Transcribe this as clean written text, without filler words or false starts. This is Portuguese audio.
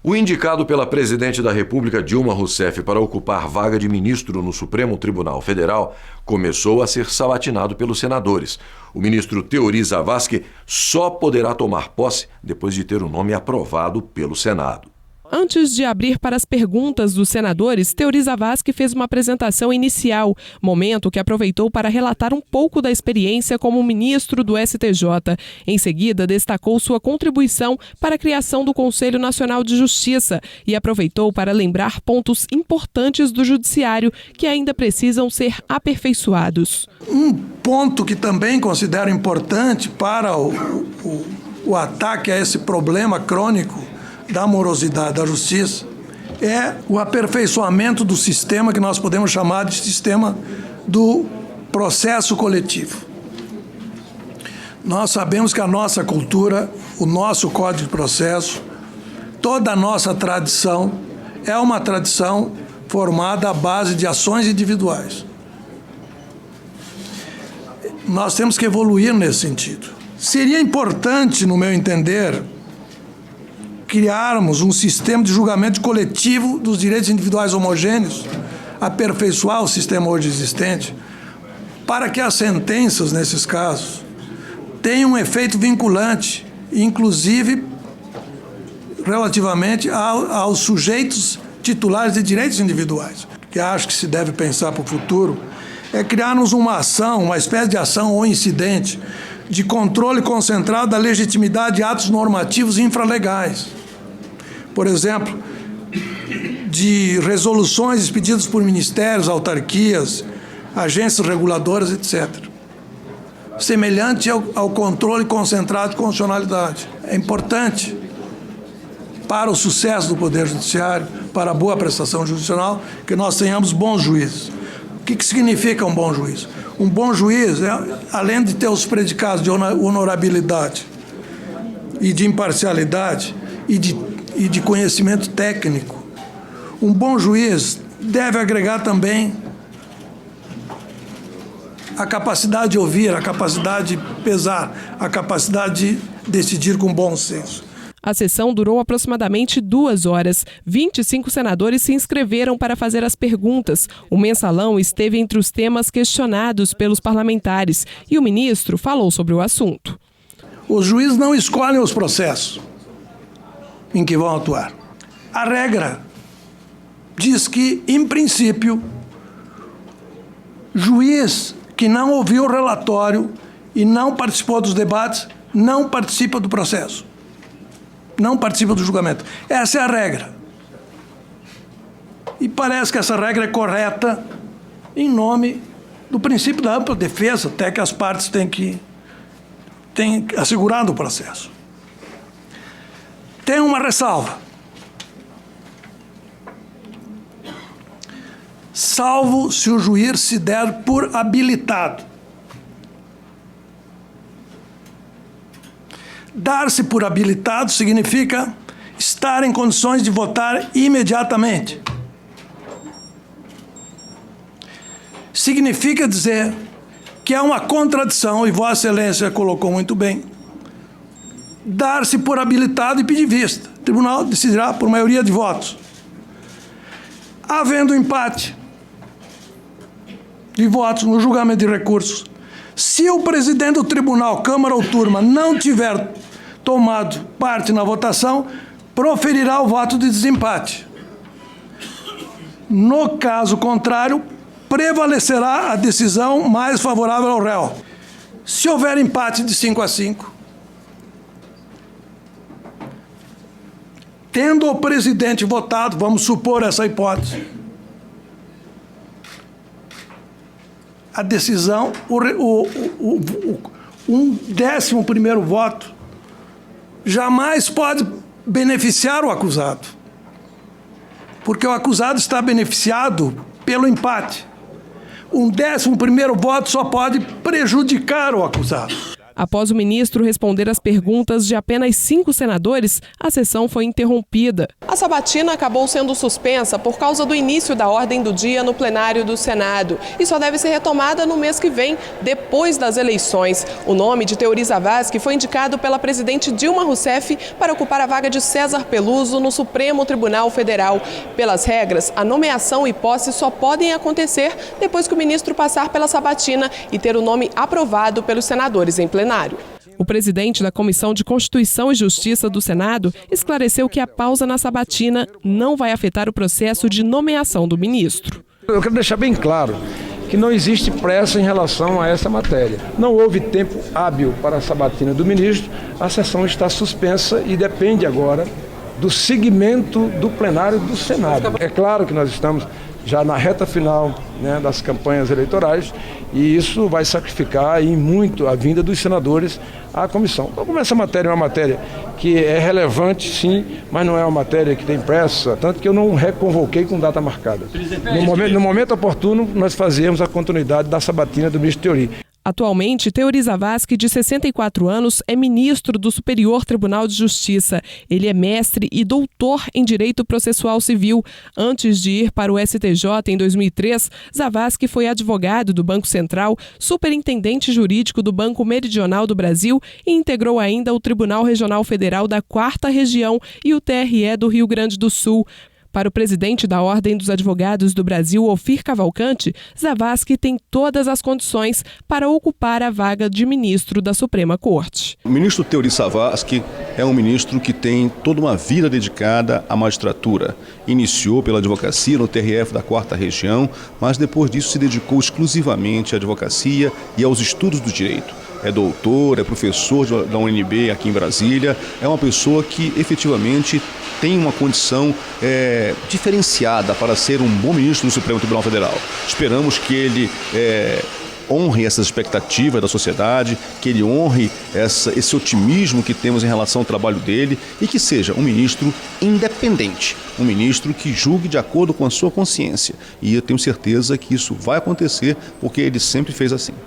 O indicado pela presidente da República, Dilma Rousseff, para ocupar vaga de ministro no Supremo Tribunal Federal, começou a ser sabatinado pelos senadores. O ministro Teori Zavascki só poderá tomar posse depois de ter o nome aprovado pelo Senado. Antes de abrir para as perguntas dos senadores, Teori Zavascki fez uma apresentação inicial, momento que aproveitou para relatar um pouco da experiência como ministro do STJ. Em seguida, destacou sua contribuição para a criação do Conselho Nacional de Justiça e aproveitou para lembrar pontos importantes do judiciário que ainda precisam ser aperfeiçoados. Um ponto que também considero importante para o ataque a esse problema crônico da morosidade da justiça é o aperfeiçoamento do sistema que nós podemos chamar de sistema do processo coletivo. Nós sabemos que a nossa cultura, o nosso Código de Processo, toda a nossa tradição é uma tradição formada à base de ações individuais. Nós temos que evoluir nesse sentido. Seria importante, no meu entender, criarmos um sistema de julgamento coletivo dos direitos individuais homogêneos, aperfeiçoar o sistema hoje existente, para que as sentenças, nesses casos, tenham um efeito vinculante, inclusive relativamente aos sujeitos titulares de direitos individuais. O que acho que se deve pensar para o futuro é criarmos uma ação, uma espécie de ação ou incidente de controle concentrado da legitimidade de atos normativos infralegais. Por exemplo, de resoluções expedidas por ministérios, autarquias, agências reguladoras, etc. Semelhante ao controle concentrado de constitucionalidade. É importante para o sucesso do Poder Judiciário, para a boa prestação jurisdicional, que nós tenhamos bons juízes. O que significa um bom juiz? Um bom juiz, além de ter os predicados de honorabilidade e de imparcialidade e de conhecimento técnico, um bom juiz deve agregar também a capacidade de ouvir, a capacidade de pesar, a capacidade de decidir com bom senso. A sessão durou aproximadamente 2 horas. 25 senadores se inscreveram para fazer as perguntas. O mensalão esteve entre os temas questionados pelos parlamentares e o ministro falou sobre o assunto. Os juízes não escolhem os processos em que vão atuar. A regra diz que, em princípio, juiz que não ouviu o relatório e não participou dos debates não participa do processo, não participa do julgamento. Essa é a regra. E parece que essa regra é correta em nome do princípio da ampla defesa, até que as partes têm assegurado o processo. Tem uma ressalva. Salvo se o juiz se der por habilitado. Dar-se por habilitado significa estar em condições de votar imediatamente. Significa dizer que há uma contradição, e Vossa Excelência colocou muito bem, dar-se por habilitado e pedir vista. O tribunal decidirá por maioria de votos. Havendo empate de votos no julgamento de recursos, se o presidente do tribunal, Câmara ou Turma, não tiver tomado parte na votação, proferirá o voto de desempate. No caso contrário, prevalecerá a decisão mais favorável ao réu. Se houver empate de 5-5, tendo o presidente votado, vamos supor essa hipótese, a decisão, um 11º voto jamais pode beneficiar o acusado, porque o acusado está beneficiado pelo empate. Um 11º voto só pode prejudicar o acusado. Após o ministro responder às perguntas de apenas 5 senadores, a sessão foi interrompida. A sabatina acabou sendo suspensa por causa do início da ordem do dia no plenário do Senado e só deve ser retomada no mês que vem, depois das eleições. O nome de Teori Zavascki foi indicado pela presidente Dilma Rousseff para ocupar a vaga de César Peluso no Supremo Tribunal Federal. Pelas regras, a nomeação e posse só podem acontecer depois que o ministro passar pela sabatina e ter o nome aprovado pelos senadores em plenário. O presidente da Comissão de Constituição e Justiça do Senado esclareceu que a pausa na sabatina não vai afetar o processo de nomeação do ministro. Eu quero deixar bem claro que não existe pressa em relação a essa matéria. Não houve tempo hábil para a sabatina do ministro, a sessão está suspensa e depende agora do segmento do plenário do Senado. É claro que nós estamos já na reta final, né, das campanhas eleitorais, e isso vai sacrificar em muito a vinda dos senadores à comissão. Então, como essa matéria é uma matéria que é relevante, sim, mas não é uma matéria que tem pressa, tanto que eu não reconvoquei com data marcada. No momento oportuno, nós fazemos a continuidade da sabatina do ministro Teori. Atualmente, Teori Zavascki, de 64 anos, é ministro do Superior Tribunal de Justiça. Ele é mestre e doutor em Direito Processual Civil. Antes de ir para o STJ em 2003, Zavascki foi advogado do Banco Central, superintendente jurídico do Banco Meridional do Brasil e integrou ainda o Tribunal Regional Federal da 4ª Região e o TRE do Rio Grande do Sul. Para o presidente da Ordem dos Advogados do Brasil, Ofir Cavalcante, Zavascki tem todas as condições para ocupar a vaga de ministro da Suprema Corte. O ministro Teori Zavascki é um ministro que tem toda uma vida dedicada à magistratura. Iniciou pela advocacia no TRF da 4ª Região, mas depois disso se dedicou exclusivamente à advocacia e aos estudos do direito. É doutor, é professor da UNB aqui em Brasília, é uma pessoa que efetivamente tem uma condição diferenciada para ser um bom ministro do Supremo Tribunal Federal. Esperamos que ele honre essas expectativas da sociedade, que ele honre esse otimismo que temos em relação ao trabalho dele e que seja um ministro independente, um ministro que julgue de acordo com a sua consciência. E eu tenho certeza que isso vai acontecer porque ele sempre fez assim.